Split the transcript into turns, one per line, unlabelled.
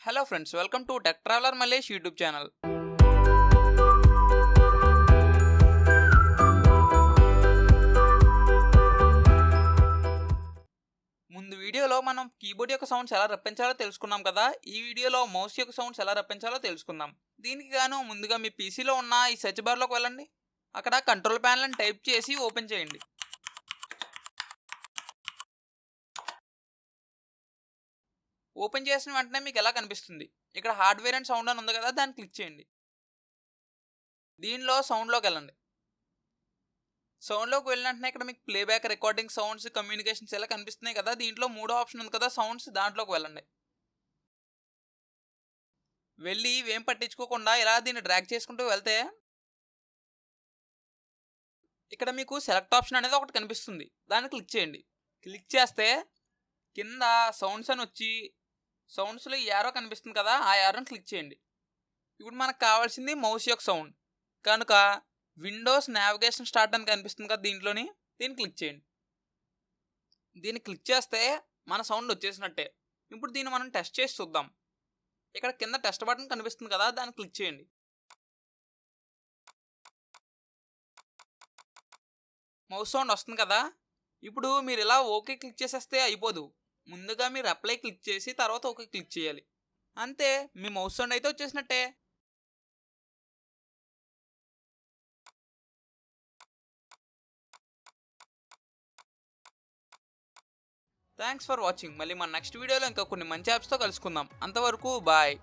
Hello friends, welcome to tech traveller Mallesh YouTube channel. ముందు వీడియోలో మనం కీబోర్డ్ యొక్క సౌండ్స్ ఎలా రప్పించాలో తెలుసుకున్నాం కదా. ఈ వీడియోలో మౌస్ యొక్క సౌండ్స్ ఎలా రప్పించాలో తెలుసుకుందాం. దీనికి గాను ముందుగా మీ పీసీలో ఉన్న ఈ సెర్చ్ బార్లోకి వెళ్ళండి. అక్కడ కంట్రోల్ ప్యానల్ అని టైప్ చేసి ఓపెన్ చేయండి. ఓపెన్ చేసిన వెంటనే మీకు ఎలా కనిపిస్తుంది, ఇక్కడ హార్డ్వేర్ అండ్ సౌండ్ అని ఉంది కదా, దాన్ని క్లిక్ చేయండి. దీనిలో సౌండ్లోకి వెళ్ళండి. సౌండ్లోకి వెళ్ళిన వెంటనే ఇక్కడ మీకు ప్లేబ్యాక్, రికార్డింగ్, సౌండ్స్, కమ్యూనికేషన్స్ ఇలా కనిపిస్తున్నాయి కదా. దీంట్లో మూడో ఆప్షన్ ఉంది కదా, సౌండ్స్, దాంట్లోకి వెళ్ళండి. వెళ్ళి ఇవేం పట్టించుకోకుండా ఇలా దీన్ని డ్రాగ్ చేసుకుంటూ వెళ్తే ఇక్కడ మీకు సెలెక్ట్ ఆప్షన్ అనేది ఒకటి కనిపిస్తుంది, దాన్ని క్లిక్ చేయండి. క్లిక్ చేస్తే కింద సౌండ్స్ అని వచ్చి సౌండ్స్లో ఈ యారో కనిపిస్తుంది కదా, ఆ యారోని క్లిక్ చేయండి. ఇప్పుడు మనకు కావాల్సింది మౌస్ యొక్క సౌండ్ కనుక విండోస్ నావిగేషన్ స్టార్ట్ అని కనిపిస్తుంది కదా, దీన్ని క్లిక్ చేయండి. దీన్ని క్లిక్ చేస్తే మన సౌండ్ వచ్చేసినట్టే. ఇప్పుడు దీన్ని మనం టెస్ట్ చేసి చూద్దాం. ఇక్కడ కింద టెస్ట్ బటన్ కనిపిస్తుంది కదా, దాన్ని క్లిక్ చేయండి. మౌస్ సౌండ్ వస్తుంది కదా. ఇప్పుడు మీరు ఇలా ఓకే క్లిక్ చేసేస్తే అయిపోదు. ముందుగా మీరు అప్లై క్లిక్ చేసి తర్వాత ఓకే క్లిక్ చేయాలి. అంతే, మీ మౌస్ సౌండ్ అయితే వచ్చేసినట్టే. Thanks for watching. మళ్ళీ మన నెక్స్ట్ వీడియోలో ఇంకా కొన్ని మంచి యాప్స్తో కలుసుకుందాం. అంతవరకు బాయ్.